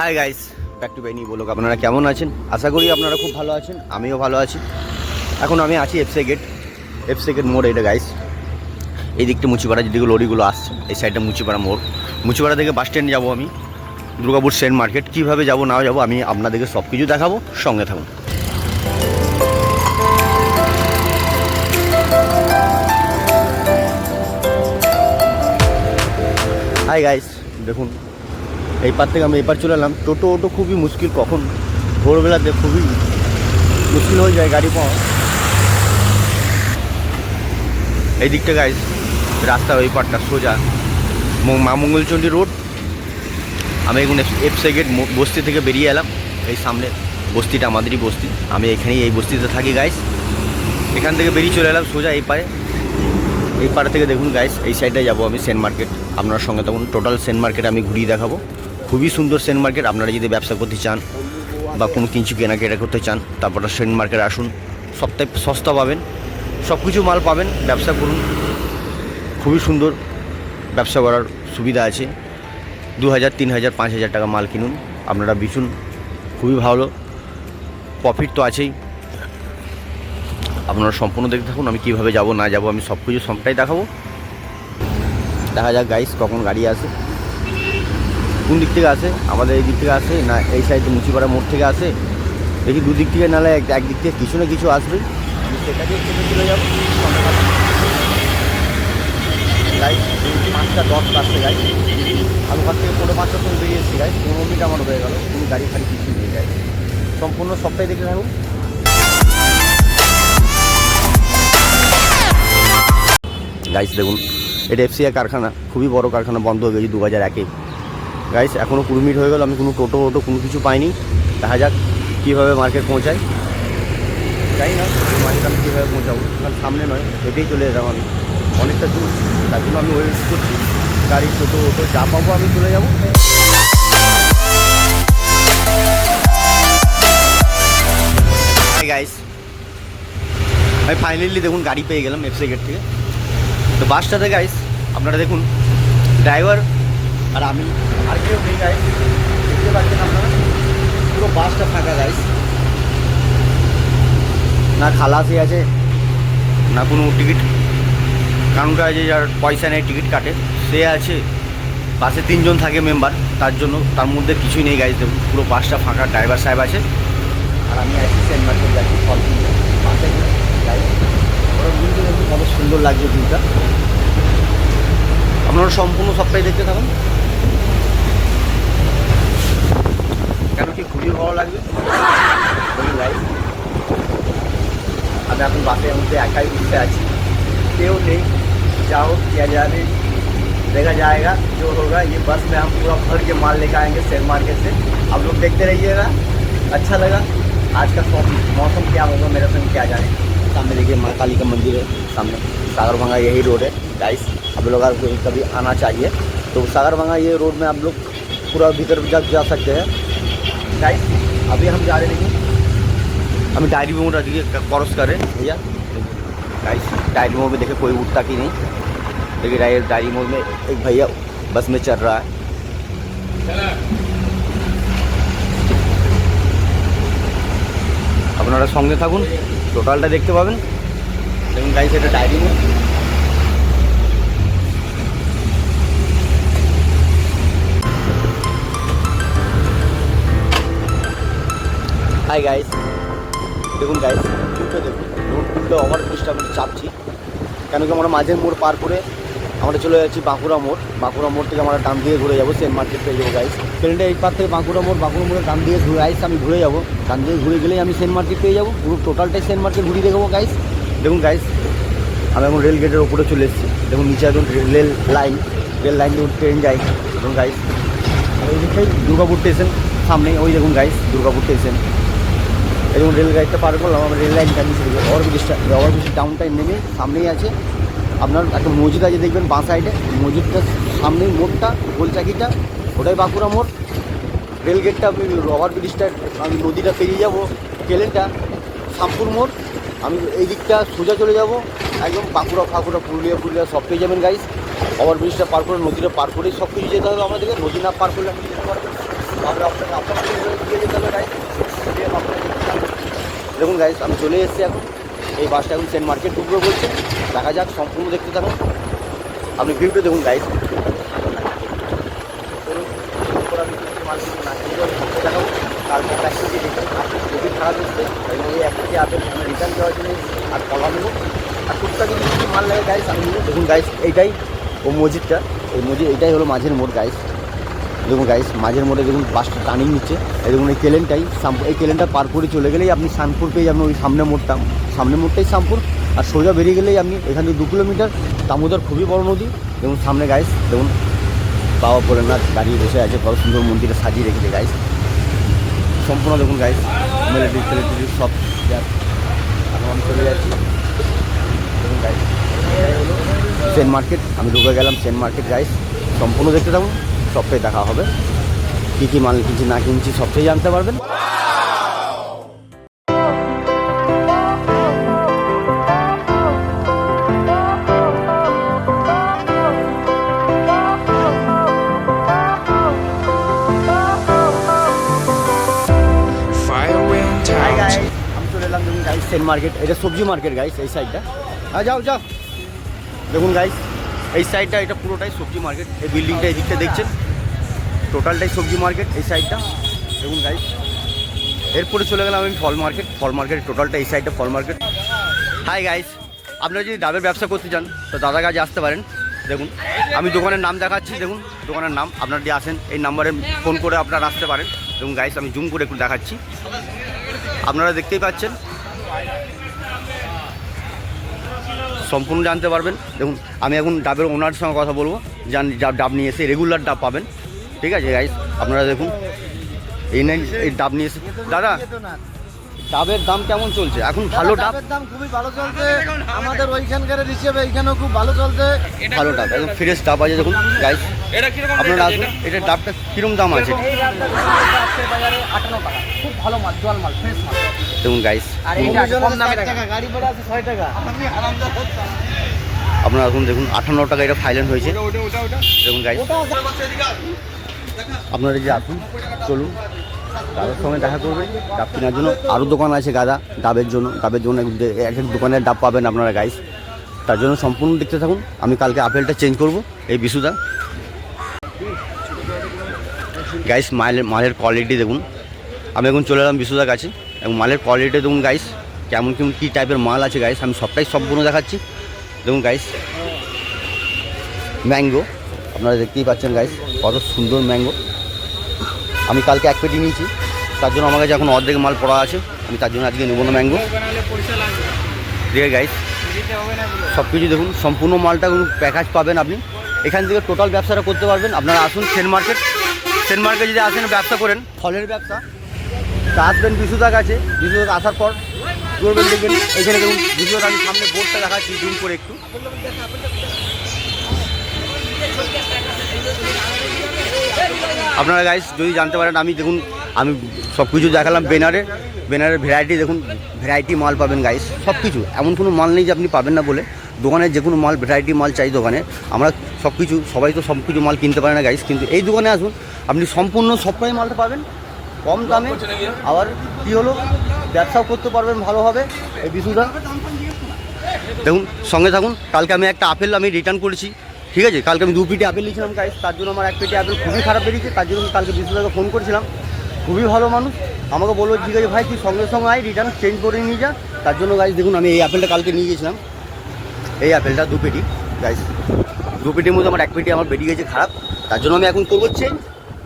High guys, back to Benny blog. আপনারা কেমন আছেন? আশা করি আপনারা খুব ভালো আছেন, আমিও ভালো আছি। এখন আমি আছি এফসি গেট মোড়। এটা গাইস, এই দিকটা মুচিপাড়া যেদিকে লরিগুলো আসছে, এই সাইডটা মুচিপাড়া মোড়। মুচিপাড়া থেকে বাস স্ট্যান্ড যাবো আমি, দুর্গাপুর সেন্ট মার্কেট। কীভাবে যাবো না যাবো আমি আপনাদেরকে সব কিছু দেখাবো, সঙ্গে থাকুন। হাই গাইস, দেখুন এই পার থেকে আমি এপার চলে এলাম। টোটো খুবই মুশকিল, কখন ভোরবেলাতে খুবই মুশকিল হয়ে যায় গাড়ি পাওয়া। এই দিকটা গাইস রাস্তা, ওই পারটা সোজা মা মঙ্গলচণ্ডী রোড। আমি এখন এফসি গেট বস্তি থেকে বেরিয়ে এলাম। এই সামনে বস্তিটা আমাদেরই বস্তি, আমি এখানেই এই বস্তিতে থাকি গাইস। এখান থেকে বেরিয়ে চলে এলাম সোজা এই পারে। এই পাড়া থেকে দেখুন গাইস, এই সাইডে যাবো আমি সেন্ট মার্কেট। আপনার সঙ্গে তখন টোটাল সেন্ট মার্কেট আমি ঘুরিয়ে দেখাবো। খুবই সুন্দর সেন্ট মার্কেট। আপনারা যদি ব্যবসা করতে চান বা কোনো কিছু কেনাকাটা করতে চান, তারপরে সেন্ট মার্কেট আসুন। সবটাই সস্তা পাবেন, সব কিছু মাল পাবেন। ব্যবসা করুন, খুবই সুন্দর ব্যবসা করার সুবিধা আছে। 2000, 3000, 5000 টাকা মাল কিনুন, আপনারা বিচুন, খুবই ভালো প্রফিট তো আছেই। আপনারা সম্পূর্ণ দেখতে থাকুন। আমি কীভাবে যাব না যাব আমি সব কিছু সবটাই দেখাবো। দেখা যাক গাইস কখন গাড়ি আসে, কোন দিক থেকে আসে। আমাদের এই দিক থেকে আসে না এই সাইডে মুচিপাড়া মোড় থেকে আসে, দেখি দুদিক থেকে, নাহলে একদিক থেকে কিছু না কিছু আসবে। আমি সেটাকে চলে যাবো। গাইস 5:10 আসছে গাইস। আমি ঘর থেকে 5:15 সময় বেরিয়ে এসেছি গাইস। 15 মিনিট আমার হয়ে গেল, কোনো গাড়ি ফাড়ি কিছু নিয়ে যায়। সম্পূর্ণ সবটাই দেখে থাকুন গাইস। দেখুন এটা এফসিআই কারখানা, খুবই বড় কারখানা, বন্ধ হয়ে গেছে 2001-এ গাইস। এখনও 20 মিনিট হয়ে গেল, আমি কোনো টোটো কোনো কিছু পাইনি। দেখা যাক কীভাবে মার্কেট পৌঁছাই, জানি না মার্কেট আমি কীভাবে পৌঁছাবো। কারণ সামনে নয়, হেঁটেই চলে যেতাম আমি, অনেকটা দূর। তার জন্য আমি ওয়েট করছি গাড়ি, টোটো যা পাবো আমি চলে যাবো। হাই গাইস, আমি ফাইনালি দেখুন গাড়ি পেয়ে গেলাম এফসি গেট থেকে। তো বাসটাতে গাইস আপনারা দেখুন, ড্রাইভার আর আমি, আর কেউ নেই গাইস। দেখতে পাচ্ছেন আপনারা পুরো বাসটা ফাঁকা গাইস। না খালাসি আছে, না কোনো টিকিট কাউন্টার আছে যার পয়সা নেই টিকিট কাটে সে আছে। বাসে 3 জন থাকে মেম্বার, তার জন্য তার মধ্যে কিছুই নেই গাইস। দেখুন পুরো বাসটা ফাঁকা, ড্রাইভার সাহেব আছে আর আমি আছি সেন্ট মার্কেট যাচ্ছি। বাসে গাইস ওরা ভিউটা দেখুন কত সুন্দর লাগছে ভিউটা। আপনারা সম্পূর্ণ সবটাই দেখতে থাকুন, কেন কি খুবই ভালো লাগবে গাইস। আমি এখন বাসের মধ্যে একাই বসে আছি, কেউ নেই। जाओ किया जाने देखा जाएगा, जो होगा। ये बस में हम पूरा भर के माल लेकर आएंगे सेल मार्केट से। आप लोग देखते रहिएगा, अच्छा लगा। आज का मौसम क्या होगा मेरे संग क्या जाने। सामने देखिए माँ काली का मंदिर है, सामने सागरभंगा यही रोड है गाइस। आप लोग अगर कभी आना चाहिए तो सागरभंगा ये रोड में आप लोग पूरा भीतर जा सकते हैं गाइस। अभी हम जा रहे हैं, हम डायरी मोड़ क्रॉस कर रहे हैं भैया गाइस। डायरी मोड़ में देखे कोई उठता कि नहीं, देखिए डायरी मोड़ में एक भैया बस में चल रहा है। আপনারা সঙ্গে থাকুন, টোটালটা দেখতে পাবেন। দেখুন গাইস এটা ডায়রি মোড়। হাই গাইস, দেখুন গাইস রোডটা দেখুন, রোডগুলো ওভারব্রিজটা আমি চাপছি কেন কি আমরা মাঝের মোড় পার করে আমরা চলে যাচ্ছি বাঁকুড়া মোড়। বাঁকুড়া মোড় থেকে আমরা ডান দিয়ে ঘুরে যাবো, সেন্ট মার্কেট পেয়ে যাবো গাইস। ট্রেনটা এই পার থেকে বাঁকুড়া মোড়ের ডান দিয়ে ঘুরে গাইস আমি ঘুরে যাবো। ডান দিয়ে ঘুরে গেলেই আমি সেন্ট মার্কেট পেয়ে যাবো। পুরো টোটালটাই সেন্ট মার্কেট ঘুরিয়ে দেবো গাইস। দেখুন গাইস আমি এখন রেল গেটের ওপরে চলে এসেছি। দেখুন নিচে একদম রেল লাইন দিয়ে ট্রেন যাই। দেখুন গাইস ওই দিকটাই দুর্গাপুর স্টেশন, সামনে ওই দেখুন গাইস দুর্গাপুর স্টেশন। এবং রেল গাড়িটা পার করলাম, আমরা রেল লাইনটা নিচে দেখবো। ওভারব্রিজটা ডাউনটাই নেমে সামনেই আছে আপনার একটা মসজিদ আছে, দেখবেন বাঁ সাইডে মসজিদটার সামনেই মোড়টা, গোলচাকিটা, ওটাই বাঁকুড়া মোড়। রেল গেটটা আমি ওভারব্রিজটা, আমি নদীটা পেরিয়ে যাবো, কেলেনটা শামপুর মোড়। আমি এই দিকটা সোজা চলে যাব একদম বাঁকুড়া পুরুলিয়া সব পেয়ে যাবেন গাইস। ওভারব্রিজটা পার করে, নদীটা পার করেই সব কিছু যেতে হবে আমাদেরকে। নদী না পার করলে আমি যেতে পারবো। তাহলে আপনাকে দেখুন গাইস, আমি চলে এসেছি এখন। এই বাসটা এখন সেন্ট মার্কেট ঢুকবে বলছে, দেখা যাক, সম্পূর্ণ দেখতে থাকুন। আপনি ভিউটা দেখুন গাইস। দেখাবো তারপর অ্যাক্টিভিটি দেখুন, খুবই খারাপ হচ্ছে এবং এই অ্যাক্টিভিটি আপনি রিটার্ন দেওয়ার জন্য আর কলা নেব আর টুকটাকি কিছু মাল লাগে গাইস আমি নেব। দেখুন গাইস, এইটাই ও মসজিদটা, এই মসজিদ এইটাই হলো মাঝের মোড় গাইস। দেখুন গাইস, মাঝের মোড়ে দেখুন বাসটা টার্নিং নিচ্ছে। এই দেখুন এই কেলেনটাই এই কেলেনটা পার করে চলে গেলেই আপনি শানপুর পেয়ে যাবেন। ওই সামনের মোড়টাই শানপুর। আর সোজা বেরিয়ে গেলেই আপনি এখান থেকে 2 কিলোমিটার দামোদর, খুবই বড় নদী। দেখুন সামনে গাইস, দেখুন বাবা ভোলেনাথ দাঁড়িয়ে বসে আছে, বড় সুন্দর মন্দিরে সাজিয়ে রেখেছে গাইস। সম্পূর্ণ দেখুন গাইস, মিলিটারি সব এখন আমি চলে যাচ্ছি। দেখুন গাইস, সেন্ট মার্কেট, আমি ঢুকে গেলাম সেন্ট মার্কেট গাইস। সম্পূর্ণ দেখতে থাকুন, সবটাই দেখা হবে। কী কী মাল কিনছি না কিনছি সবটাই জানতে পারবেন। আমি চলে এলাম দেখুন গাইস সেন্ট মার্কেট। এটা সবজি মার্কেট গাইস, এই সাইডটা। হ্যাঁ যাও যাও। দেখুন গাইস, এই সাইডটা এটা পুরোটাই সবজি মার্কেট। এই বিল্ডিংটা এই দিকটা দেখছেন, টোটালটাই সবজি মার্কেট এই সাইডটা। দেখুন গাইস, এরপরে চলে গেলাম আমি ফল মার্কেট টোটালটা এই সাইডটা ফল মার্কেট। হাই গাইস, আপনারা যদি ডাবের ব্যবসা করতে চান তো দাদার কাছে আসতে পারেন। দেখুন আমি দোকানের নাম দেখাচ্ছি, দেখুন দোকানের নাম। আপনারা যদি আসেন এই নাম্বারে ফোন করে আপনারা আসতে পারেন। দেখুন গাইস, আমি জুম করে একটু দেখাচ্ছি, আপনারা দেখতেই পাচ্ছেন, সম্পূর্ণ জানতে পারবেন। দেখুন আমি এখন ডাবের ওনার সঙ্গে কথা বলবো, ডাব নিয়ে এসে রেগুলার ডাব পাবেন, ঠিক আছে গাইস। আপনারা দেখুন এই ডাব নিয়ে এসে। দাদা, ডাবের দাম কেমন চলছে এখন? ভালো ডাবের দাম খুবই ভালো চলছে আমাদের ওইখানকার হিসেবে, এইখানেও খুব ভালো চলছে। ভালো ডাব, একদম ফ্রেশ ডাব আছে। দেখুন গাইস, আপনারা আসুন। এটা ডাবটা কিরকম দাম আছে? বাজারে 58 টাকা, খুব ভালো মাল, জল মাল, ফ্রেশ মাল। দেখুন গাইস, আর এইটা কম দামে টাকা, গাড়ি ভাড়া আছে 6 টাকা। আপনারা এখন দেখুন 58 টাকা এটা ফাইলেন্ট হয়েছে। দেখুন গাইস, আপনারা যে আসুন, চলুন দাদার সঙ্গে দেখা করবেন ডাব কেনার জন্য। আরও দোকান আছে গাদা ডাবের জন্য এক এক দোকানের ডাব পাবেন আপনারা গাইস। তার জন্য সম্পূর্ণ দেখতে থাকুন। আমি কালকে আপেলটা চেঞ্জ করব এই বিশুদা গাইস। মালের কোয়ালিটি দেখুন। আমি এখন চলে এলাম বিশুদার কাছে এবং মালের কোয়ালিটি দেখুন গাইস, কেমন কী টাইপের মাল আছে গাইস, আমি সবটাই সম্পূর্ণ দেখাচ্ছি। দেখুন গাইস, ম্যাঙ্গো আপনারা দেখতেই পাচ্ছেন গাইস, কত সুন্দর ম্যাঙ্গো। আমি কালকে 1 পেটি নিয়েছি, তার জন্য আমার কাছে এখন অর্ধেক মাল পড়া আছে। আমি তার জন্য আজকে নেবো না ম্যাঙ্গো। ঠিক আছে গাইস, সব কিছু দেখুন, সম্পূর্ণ মালটা প্যাকেজ পাবেন আপনি এখান থেকে। টোটাল ব্যবসাটা করতে পারবেন। আপনারা আসুন সেন্ট মার্কেট যদি আসেন ব্যবসা করেন, ফলের ব্যবসা, তা আসবেন বিশুদার কাছে। বিশুদার আসার পর করবেন, দেখবেন এখানে দেখুন বিশুদার আমি সামনে বোর্ডটা দেখাচ্ছি জুম করে একটু। আপনারা গাইস যদি জানতে পারেন, আমি দেখুন আমি সব কিছু দেখালাম। ব্যানারের ভ্যারাইটি দেখুন, ভ্যারাইটি মাল পাবেন গাইস, সব কিছু। এমন কোনো মাল নেই যে আপনি পাবেন না বলে। দোকানে যে কোনো মাল, ভ্যারাইটি মাল চাই দোকানে। আমরা সব কিছু, সবাই তো সব কিছু মাল কিনতে পারে না গাইস, কিন্তু এই দোকানে আসুন, আপনি সম্পূর্ণ সবটাই মালটা পাবেন কম দামে। আবার কী হলো, ব্যবসাও করতে পারবেন ভালোভাবে এই বিশুদা। দেখুন সঙ্গে থাকুন। কালকে আমি একটা আপেল আমি রিটার্ন করেছি, ঠিক আছে। কালকে আমি 2 পেটি আপেল নিয়েছিলাম গাইস, তার জন্য আমার 1 পেটি আপেল খুবই খারাপ বেরিয়েছে। তার জন্য আমি কালকে বিশুদাকে ফোন করেছিলাম, খুবই ভালো মানুষ। আমাকে বললো ঠিক আছে ভাই, তুই সঙ্গে সঙ্গে আয়, রিটার্ন চেঞ্জ করে নিয়ে যা। তার জন্য গাইস দেখুন, আমি এই আপেলটা কালকে নিয়ে গেছিলাম। এই আপেলটা 2 পেটি গাইস, 2 পেটির মধ্যে আমার 1 পেটি আমার বেরিয়ে গেছে খারাপ। তার জন্য আমি এখন করবো চেঞ্জ।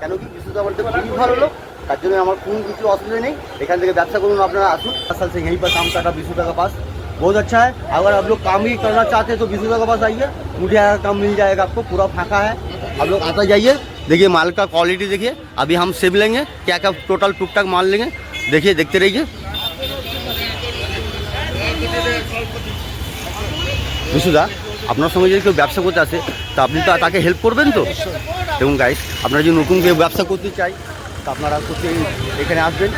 কেন কি, বিশুদা আমার তো খুবই ভালো লোক, তার জন্য আমার কোনো কিছু অসুবিধা নেই। এখান থেকে ব্যবসা করুন, আপনারা আসুন। साल से यहीं पर काम कर रहा बिशुदा का पास, बहुत अच्छा है। अगर आप लोग काम ही करना चाहते हैं तो बिशुदा का पास आइए, मुझे काम मिल जाएगा आपको, पूरा फाँका है। आप लोग आता जाइए, देखिए माल का क्वालिटी देखिए। अभी हम सेब लेंगे, क्या क्या टोटल टुकटाक माल लेंगे, देखिए देखते रहिए। বিশুদা, আপনার সঙ্গে যদি কেউ ব্যবসা করতে আসে তা আপনি তো তাকে হেল্প করবেন তো? এবং গাইস, আপনারা যদি নতুন কেউ ব্যবসা করতে চাই তা আপনারা এখানে আসবেন।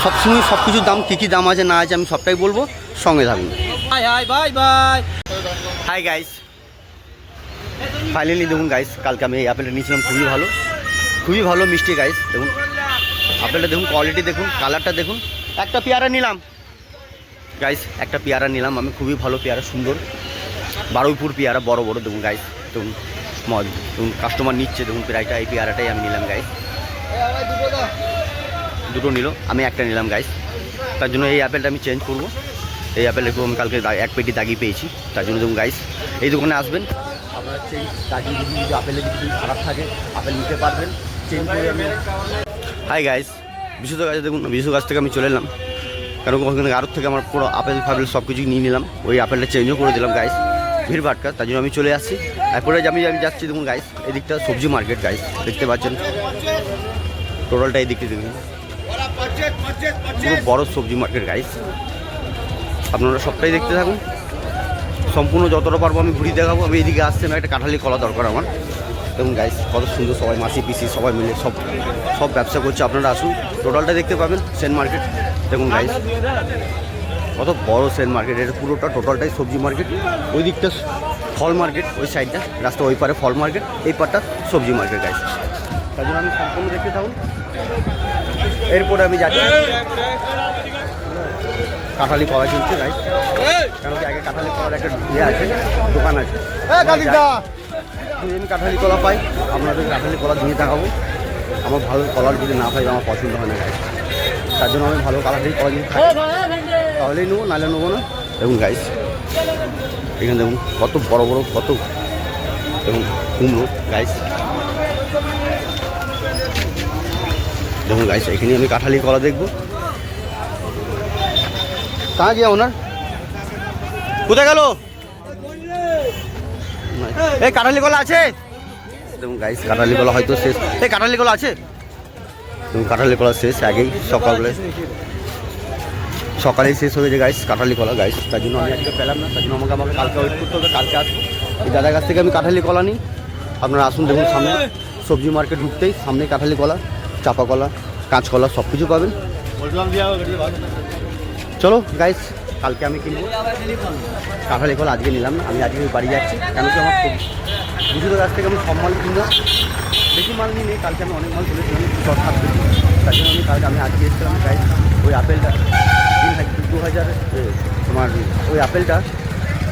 সবসময় সব কিছুর দাম, কী কী দাম আছে না আছে আমি সবটাই বলবো, সঙ্গে থাকুন। হাই গাইস, ফাইনালি দেখুন গাইস, কালকে আমি এই আপেলটা নিয়েছিলাম, খুবই ভালো মিষ্টি গাইস। দেখুন আপেলটা দেখুন, কোয়ালিটি দেখুন, কালারটা দেখুন। একটা পেয়ারা নিলাম, গাইস একটা পেয়ারা নিলাম আমি, খুবই ভালো পেয়ারা, সুন্দর বারুইপুর পেয়ারা, বড় বড়। দেখুন গাইস, দেখুন দেখুন কাস্টমার নিচ্ছে, দেখুন পেয়ারাটা, এই পেয়ারাটাই আমি নিলাম গাইস। দুটো নিল, আমি একটা নিলাম গাইস। তার জন্য এই আপেলটা আমি চেঞ্জ করবো। এই আপেলটা আমি কালকে এক পেটি দাগিয়ে পেয়েছি, তার জন্য দেখুন গাইস এই দোকানে আসবেন, আপনারা চেঞ্জ দাগিয়ে যদি আপেলের যদি খারাপ থাকে আপেল নিতে পারবেন, চেঞ্জ করে আমি। হাই গাইস, বিশুদ্ধ গাছ দেখুন, বিশুদ্ধ গাছ থেকে আমি চলে এলাম, কারণ ওখানে আরও থেকে আমার পুরো আপেল ফাপেল সব কিছু নিয়ে নিলাম, ওই আপেলটা চেঞ্জও করে দিলাম গাইস, ভিড় ভাটকা, তার জন্য আমি চলে আসছি। এরপরে আমি যাচ্ছি দেখুন গাইস, এদিকটা সবজি মার্কেট গাইস, দেখতে পাচ্ছেন টোটালটা এই দিকটা দেখুন, খুব বড় সবজি মার্কেট গাইস। আপনারা সবটাই দেখতে থাকুন, সম্পূর্ণ যতটা পারবো আমি ঘুরিয়ে দেখাবো। আমি এদিকে আসছি, আমি একটা কাঁঠালি কলা দরকার আমার। দেখুন গাইস কত সুন্দর, সবাই মাসি পিসি সবাই মিলে সব ব্যবসা করছে, আপনারা আসুন, টোটালটা দেখতে পাবেন। সেন মার্কেট দেখুন গাইস, কত বড় সেন মার্কেট, এটা পুরোটা টোটালটাই সবজি মার্কেট। ওই দিকটা ফল মার্কেট, ওই সাইডটা রাস্তা, ওই পারে ফল মার্কেট, এই পারটা সবজি মার্কেট গাইস। তার জন্য আমি সম্পূর্ণ দেখতে থাকুন। এরপরে আমি যাচ্ছি কাঁঠালি কলা কিনতে গাইস, কারণ কি আগে কাঁঠালি কলার একটা আছে, দোকান আছে, আমি কাঁঠালি কলা পাই, আপনাদের কাঁঠালি কলা দিয়ে দেখাবো। আমার ভালো কলার যদি না পাই আমার পছন্দ হয় না গাইস, তার জন্য আমি ভালো কালারটাই কলা যদি খাই তাহলেই নেবো, নাহলে নেবো না। দেখুন গাইস এখানে দেখুন কত বড় বড়, কত দেখুন কুমড়ো গাইস। দেখুন গাইস এখানে আমি কাঁঠালি কলা দেখবো। কাঁ গিয়া ওনার, কোথায় গেল? এই কাঁঠালি কলা আছে? দেখুন গাইস কাঁঠালি কলা হয়তো শেষ। এই কাঁঠালি কলা আছে? দেখুন কাঁঠালি কলা শেষ আগেই, সকালেই শেষ হয়েছে গাইস কাঁঠালি কলা গাইস, তার জন্য আমি আজকে পেলাম না, তার জন্য আমাকে কালকে ওয়েট করতে হবে, কালকে আসবো। এই দাদার কাছ থেকে আমি কাঁঠালি কলা নিই, আপনারা আসুন। দেখুন সামনে সবজি মার্কেট ঢুকতেই সামনে কাঁঠালি কলা, চাপা কলা, কাঁচকলা সব কিছু পাবেন। চলো গাইস কালকে আমি কিনবো কাঁঠালি কলা, আজকে নিলাম না, আমি আজকে বাড়ি যাচ্ছি, কেন কি আমার দুজনের কাছ থেকে আমি সব মাল কিনলাম, বেশি মাল নিয়ে নেই, কালকে আমি অনেক মাল তুলেছিলাম, শর্ট থাকতে, তার জন্য আমি আজকে এসেছিলাম গাইস। ওই আপেলটা 2000 তোমার, ওই আপেলটা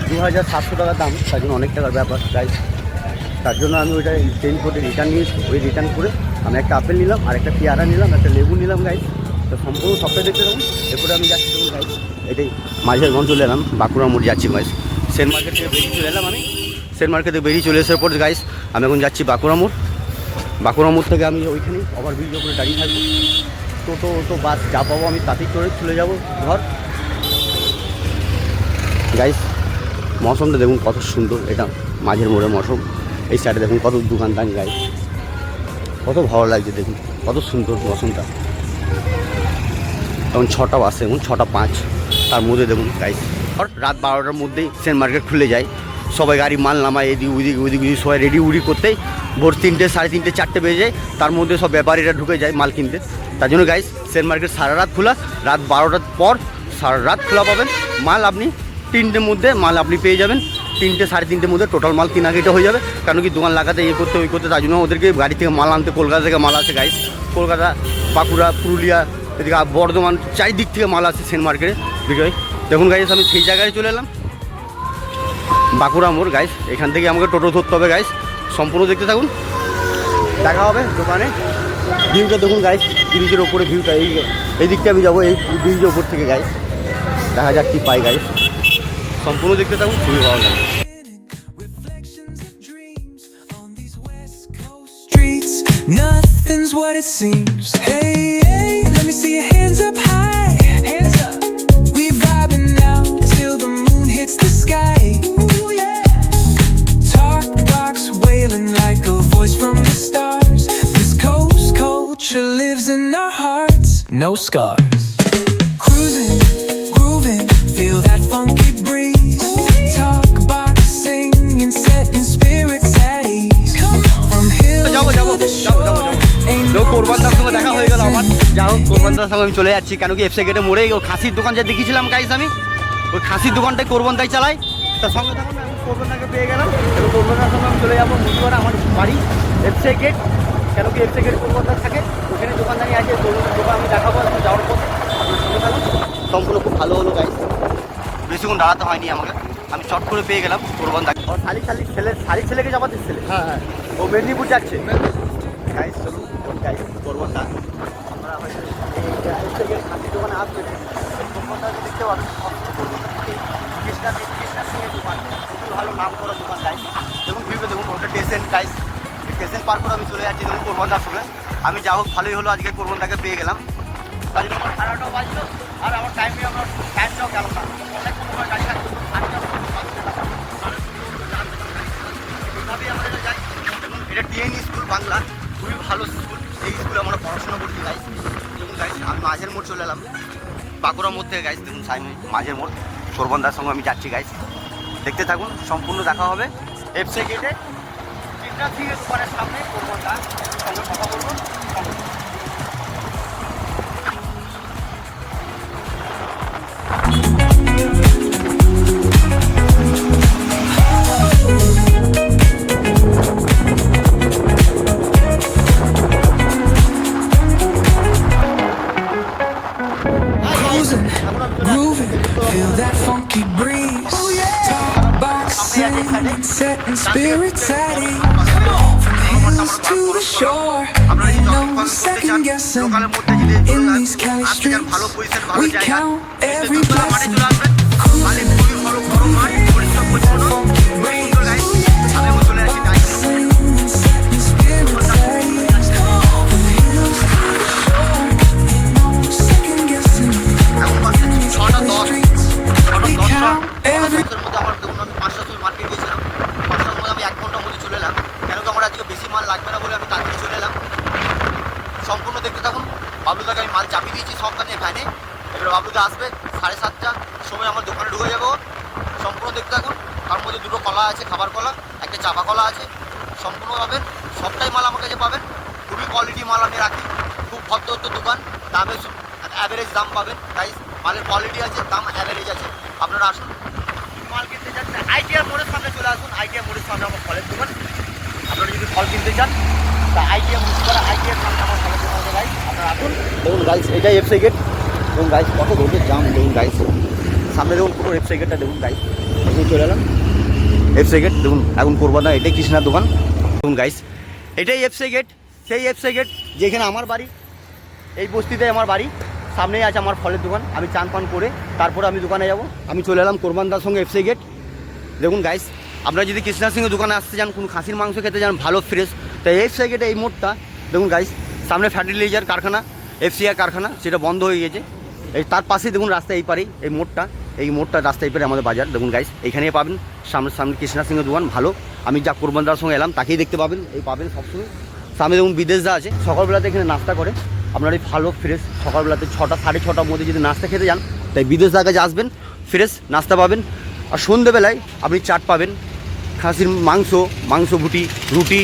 2700 টাকার দাম, তার জন্য অনেক টাকার ব্যাপার গাইস, তার জন্য আমি ওইটা চেঞ্জ করে রিটার্ন নিয়েছি। ওই রিটার্ন করে আমি একটা আপেল নিলাম, আর একটা পেয়ারা নিলাম, একটা লেবু নিলাম গাইস। তো সম্পূর্ণ সবটাই দেখতে থাকুন। এরপরে আমি যাচ্ছি দেখুন গাইস, এটাই মাঝেরগঞ্জ চলে এলাম, বাঁকুড়া মোড় যাচ্ছি গাইস। সেন মার্কেট থেকে বেরিয়ে চলে এলাম আমি, সেন মার্কেট থেকে বেরিয়ে চলে আসার পর গাইস আমি এখন যাচ্ছি বাঁকুড়া মোড়। বাঁকুড়া মোড় থেকে আমি ওইখানে ওভারব্রিজের উপরে দাঁড়িয়ে থাকবো, টোটো বাস যা পাবো আমি তাতেই করে চলে যাবো ঘর গাইস। মৌসুমটা দেখুন কত সুন্দর, এটা মাঝের মোড়ে মৌসুম, এই সাইডে দেখুন কত দোকানদানি গাইস, কত ভালো লাগছে দেখুন, কত সুন্দর মৌসুমটা। এখন 6টা বাজছে, এখন 6টা 5, তার মধ্যে দেখুন গাইস রাত 12টার মধ্যেই সেন মার্কেট খুলে যায়, সবাই গাড়ি মাল নামায়, এদিক ওদিক সবাই রেডি উড়ি করতেই ভোর 3টে, 3:30, 4টে বেজে যায়, তার মধ্যে সব ব্যাপারীরা ঢুকে যায় মাল কিনতে। তার জন্য গাইস সেন মার্কেট সারা রাত খোলা, রাত 12টার পর সারা রাত খোলা পাবেন। মাল আপনি 3টের মধ্যে মাল আপনি পেয়ে যাবেন, 3টে 3:30 মধ্যে টোটাল মাল কেনাকাটা হয়ে যাবে, কারণ কি দোকান লাগাতে করতে ওই করতে, তার জন্য ওদেরকে গাড়ি থেকে মাল আনতে, কলকাতা থেকে মাল আছে গাইস, কলকাতা, বাঁকুড়া, পুরুলিয়া, এদিকে বর্ধমান, চারিদিক থেকে মাল আছে সেন মার্কেটে বিজয়। দেখুন গাইস আমি সেই জায়গায় চলে এলাম, বাঁকুড়া মোড় গাইস, এখান থেকে আমাকে টোটো ধরতে হবে গাইস, সম্পূর্ণ দেখতে থাকুন, দেখা হবে দোকানে। ভিউটা দেখুন গাইস, ব্রিজের ওপরে ভিউটা, এই দিকটা আমি যাবো, এই ব্রিজের ওপর থেকে গাইস, দেখা যাক কি পাই গাইস, সম্পূর্ণ দেখতে থাকুন, খুবই ভালো লাগে। Nothing's what it seems. Hey, hey, let me see your hands up high. Hands up. We vibing now till the moon hits the sky. Ooh, yeah. Talk box wailing like a voice from the stars. This coast culture lives in our hearts. No scars. Cruising, grooving, feel that funky breeze. Talk box singing, setting spirits at ease. From hill to the shore. কোরবানদার সঙ্গে দেখা হয়ে গেল আমার, যা হোক কোরবানদার সঙ্গে আমি চলে যাচ্ছি, কেন কি এফসে গেটে মোড়ে ও খাসির দোকান যা দেখিয়েছিলাম গাইস, আমি ওই খাসির দোকানটাই কোরবানদাই চালাই, তার সঙ্গে তখন আমি কোরবানদাকে পেয়ে গেলাম, এবং কোরবানদার সঙ্গে আমি চলে যাবো মুদিপাড়া, আমার বাড়ি এফসে গেট, কেন কি এফসে গেট কোরবানদার থাকে, ওখানে দোকানদানি আছে, দোকান আমি দেখাবো এখন যাওয়ার পর আপনার সঙ্গে থাকুন, সম্পূর্ণ খুব ভালো হলো গাইস। বেশিক্ষণ দাঁড়াতে হয়নি আমাকে, আমি চট করে পেয়ে গেলাম কোরবানদাকে। ও শালিক ছেলেকে জমাতে ছেলে, হ্যাঁ, ও মেদিনীপুর যাচ্ছে। গাইস চলুন গাইস, কোরবানদা আমরা হয়তো এই থেকে খাসি দোকানে আসবেন, কোরবানদা দেখতে পাবেন। কৃষ্ণা সিংয়ের দোকান, খুবই ভালো নাম করা দোকান গাইস। দেখুন ভিউকে দেখুন, ওটা স্টেশন গাইস, স্টেশন পার করে আমি চলে যাচ্ছি দেখুন কোরবানদার সঙ্গে। আমি যা হোক ভালোই হলো, আজকে কোরবানদাকে পেয়ে গেলাম। তাই জন্য আমার 11টাও বাজলো, আর আমার টাইমে আমার টাইমটাও গেল না। অনেক সময় গাড়ি থাকতো, আমরা যাই। দেখুন এটা টিএনই স্কুল বাংলা, খুবই ভালো স্কুল। এই স্কুলে আমরা পড়াশোনা করছি গাইস। দেখুন গাইস, আমি মাঝের মোড় চলে এলাম, বাঁকুড়ার মধ্যে গাইস। দেখুন সাইমে মাঝের মোড়, কোরবানদার সঙ্গে আমি যাচ্ছি গাইস। দেখতে থাকুন, সম্পূর্ণ দেখা হবে এফসি গেটে কৃষ্ণা সিংয়ের দোকানের সামনে। কোরবানদার সঙ্গে কথা বলবো। Grooving, feel that funky breeze. Talk boxing, setting spirits at ease. From hills to the shore, ain't no second guessing. In these Cali streets, we count every blessing. Cruising, that funky breeze. Talk boxing, setting spirits at ease. From hills to the shore, ain't no second guessing. ছটা দশ মধ্যে আমার দেখুন, আমি 5টার সময় market গিয়েছিলাম। 5টার মধ্যে আমি 1 ঘন্টার মধ্যে চলে এলাম, কেন কি আমার আজকে বেশি মাল লাগবে না বলে আমি তাড়াতাড়ি চলে এলাম। সম্পূর্ণ দেখতে থাকুন। বাবলুদাকে আমি মাল চাপিয়ে দিয়েছি সবখানে ভ্যানে। এবার বাবলুদা আসবে 7:30টার সময় আমার দোকানে ঢুকে যাবো। সম্পূর্ণ দেখতে থাকুন। তার মধ্যে 2টো কলা আছে, খাবার কলা, একটা চাপা কলা আছে। সম্পূর্ণ পাবেন, সবটাই মাল আমার কাছে পাবেন। খুবই কোয়ালিটি মাল আমি রাখি, খুব ভদ্র দোকান, দামে অ্যাভারেজ দাম পাবেন। তাই মালের কোয়ালিটি আছে, দাম অ্যাভারেজ আছে। আপনারা আসুন, মাল কিনতে চান আইটিআর মোড়ের সামনে চলে আসুন। আইটিআর মোড়ের সামনে আমার ফলের দোকান। আপনারা যদি ফল কিনতে চান তা আইটিআর সামনে আমার ফলের দোকান আছে গাইস, আপনারা আসুন। দেখুন গাইস, এটাই এফসি গেট। দেখুন গাইস, কত রোদের জাম। দেখুন গাইস, সামনে দেখুন পুরো এফসি গেটটা দেখুন গাইস। দেখুন চলে এলাম এফসি গেট। দেখুন এখন করবো না, এটাই কৃষ্ণার দোকান। দেখুন গাইস, এটাই এফসি গেট, সেই এফসি গেট যেখানে আমার বাড়ি। এই বস্তিতে আমার বাড়ি, সামনেই আছে আমার ফলের দোকান। আমি চান পান করে তারপরে আমি দোকানে যাব। আমি চলে এলাম কোরবানদার সঙ্গে এফসি গেট। দেখুন গাইস, আপনারা যদি কৃষ্ণা সিংয়ের দোকানে আসতে চান, কোনো খাসির মাংস খেতে চান ভালো ফ্রেশ, তাই এফসি গেটে এই মোড়টা দেখুন গাইস। সামনে ফার্টিলাইজার কারখানা, এফসিআই কারখানা, সেটা বন্ধ হয়ে গেছে। এই তার পাশেই দেখুন রাস্তা এই পারেই, এই মোড়টা রাস্তা এই পারে আমাদের বাজার। দেখুন গাইস, এইখানেই পাবেন সামনে কৃষ্ণা সিংয়ের দোকান ভালো। আমি যা কোরবানদার সঙ্গে এলাম তাকেই দেখতে পাবেন, এই পাবেন সবসময়। সামনে দেখুন বিদেশদা আছে, সকালবেলাতে এখানে নাস্তা করে। আপনারা এই ভালো ফ্রেশ সকালবেলাতে 6টা 6:30টার মধ্যে যদি নাস্তা খেতে যান, তাই বিদেশদার কাছে আসবেন, ফ্রেশ নাস্তা পাবেন। আর সন্ধ্যেবেলায় আপনি চাট পাবেন, খাসির মাংস ভুটি, রুটি,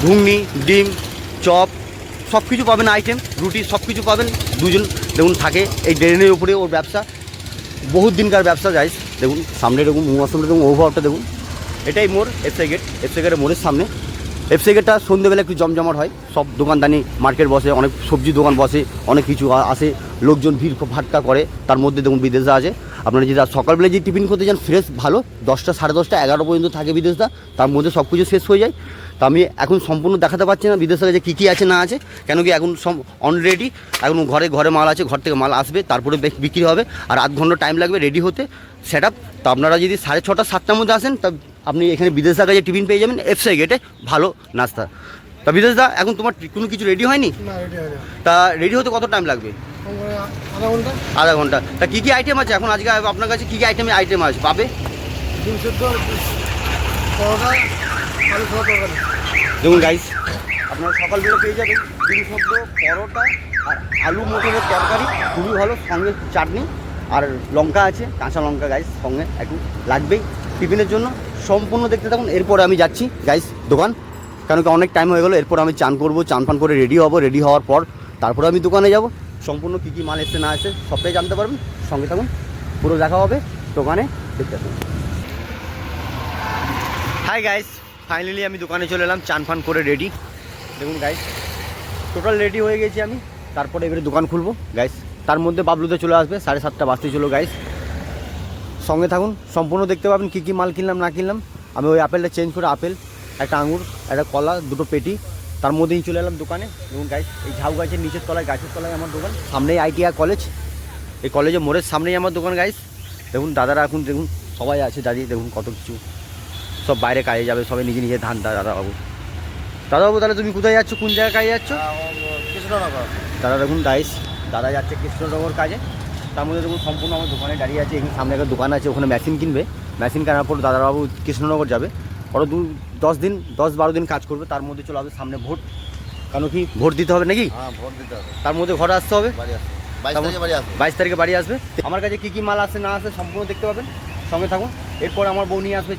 ঘুগনি, ডিম, চপ, সব কিছু পাবেন। আইটেম রুটি সব কিছু পাবেন। দুজন দেখুন থাকে এই ড্রেনের উপরে, ওর ব্যবসা বহুত দিনকার ব্যবসা গাইস। দেখুন সামনে দেখুন সামনে দেখুন ওভারটা দেখুন, এটাই মোড় এফসি গেটের মোড়ের সামনে। এফসি গেটটা সন্ধ্যেবেলা একটু জমজমাট হয়, সব দোকানদানি মার্কেট বসে, অনেক সবজি দোকান বসে, অনেক কিছু আসে, লোকজন ভিড় ভাট্টা করে। তার মধ্যে দেখুন বিদেশদা আছে। আপনারা যদি সকালবেলা যদি টিফিন করতে যান ফ্রেশ ভালো, 10টা 10:30 11 পর্যন্ত থাকে বিদেশদা, তার মধ্যে সব কিছু শেষ হয়ে যায়। তা আমি এখন সম্পূর্ণ দেখাতে পারছি না বিদেশের কাছে কী আছে না আছে, কেন কি এখন সব অলরেডি এখন ঘরে মাল আছে, ঘর থেকে মাল আসবে, তারপরে বিক্রি হবে। আর আধ ঘন্টা টাইম লাগবে রেডি হতে, সেট আপ। তা আপনারা যদি 6:30 7টার মধ্যে আসেন, তা আপনি এখানে বিদেশদার কাছে টিফিন পেয়ে যাবেন এফসি গেটে, ভালো নাস্তা। তা বিদেশদা, এখন তোমার কোনো কিছু রেডি হয়নি? তা রেডি হতে কত টাইম লাগবে? আধা ঘন্টা। তা কী কী আইটেম আছে এখন আজকে আপনার কাছে? কী কী আইটেম আছে পাবে? দেখুন গাইস, আপনারা সকালবেলা পেয়ে যাবেন ডিম সেদ্ধ, পরোটা আর আলু মটরের তরকারি, খুবই ভালো, সঙ্গে চাটনি আর লঙ্কা আছে, কাঁচা লঙ্কা গাইস সঙ্গে একটু লাগবেই টিফিনের জন্য। সম্পূর্ণ দেখতে থাকুন। এরপরে আমি যাচ্ছি গাইস দোকান, কেন কি অনেক টাইম হয়ে গেলো। এরপর আমি চান করবো, চান পান করে রেডি হবো, রেডি হওয়ার পর তারপরে আমি দোকানে যাব। সম্পূর্ণ কী কী মাল এসছে না এসে সবটাই জানতে পারবেন, সঙ্গে থাকুন, পুরো দেখা হবে দোকানে, দেখতে থাকুন। হাই গাইস, ফাইনালি আমি দোকানে চলে এলাম, চান ফান করে রেডি। দেখুন গাইস, টোটাল রেডি হয়ে গেছি আমি। তারপরে এবারে দোকান খুলবো গাইস। তার মধ্যে বাবলুতে চলে আসবে, 7:30 বাজতে চলো গাইস। সঙ্গে থাকুন, সম্পূর্ণ দেখতে পাবেন কী কী মাল কিনলাম না কিনলাম। আমি ওই আপেলটা চেঞ্জ করে আপেল, একটা আঙুর, একটা কলা, দুটো পেটি, তার মধ্যেই চলে এলাম দোকানে। দেখুন গাইস, এই ঝাউ গাছের নিচের তলায়, গাছের তলায় আমার দোকান, সামনেই ITI কলেজ, এই কলেজের মোড়ের সামনেই আমার দোকান গাইস। দেখুন দাদারা এখন দেখুন সবাই আছে দাঁড়িয়ে, দেখুন কত কিছু, সব বাইরে কাজে যাবে, সবাই নিজে নিজে ধান। দাদাবাবু, তাহলে তুমি কোথায় যাচ্ছ, কোন জায়গায় কাজে যাচ্ছ? কৃষ্ণনগর। দাদা দেখুন গাইস, দাদা যাচ্ছে কৃষ্ণনগর কাজে। তার মধ্যে দেখুন সম্পূর্ণ আমার দোকানে দাঁড়িয়ে আছে, এখানে সামনে একটা দোকান আছে, ওখানে মেশিন কিনবে, মেশিন কেনার পর দাদাবাবু কৃষ্ণনগর যাবে, আরও 10-12 দিন কাজ করবে। তার মধ্যে চলে আসবে সামনে ভোট, কারণ কি ভোট দিতে হবে নাকি? হ্যাঁ, ভোট দিতে হবে। তার মধ্যে ঘরে আসতে হবে, বাড়ি আসবে 22 তারিখে বাড়ি আসবে। 22 তারিখে বাড়ি আসবে। আমার কাছে কী কী মাল আসে না আসে সম্পূর্ণ দেখতে পাবেন, সঙ্গে থাকুন। এরপর আমার বউ নিয়ে আসবে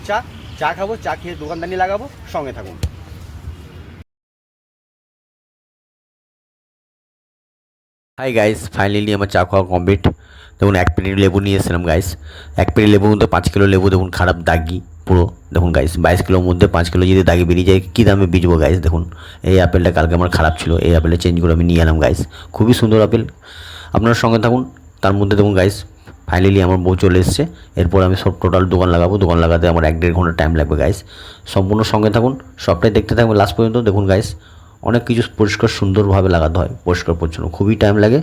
চা খাবো, চা খেয়ে দোকানদানি লাগাবো, সঙ্গে থাকুন। হাই গাইস, ফাইনালি আমার চা খাওয়া কমপ্লিট। দেখুন 1 পেটি লেবু নিয়ে এসেছিলাম গাইস, 1 পেটি লেবুর মধ্যে 5 কিলো লেবু দেখুন খারাপ দাগি পুরো। দেখুন গাইস, 22 কিলোর মধ্যে 5 কিলো যদি দাগি বেরিয়ে যায় কী দামে বেচবো গাইস। দেখুন এই আপেলটা কালকে আমার খারাপ ছিল, এই আপেলটা চেঞ্জ করে আমি নিয়ে এলাম গাইস, খুবই সুন্দর আপেল। আপনার সঙ্গে থাকুন। তার মধ্যে দেখুন গাইস, ফাইনালি আমার বউ চলে এসছে। এরপর আমি সব টোটাল দোকান লাগাবো, দোকান লাগাতে আমার 1-1.5 ঘন্টা টাইম লাগবে গাইস। সম্পূর্ণ সঙ্গে থাকুন, সবটাই দেখতে থাকবে লাস্ট পর্যন্ত। দেখুন গাইস, অনেক কিছু পরিষ্কার সুন্দরভাবে লাগাতে হয়, পরিষ্কার পরিচ্ছন্ন, খুবই টাইম লাগে।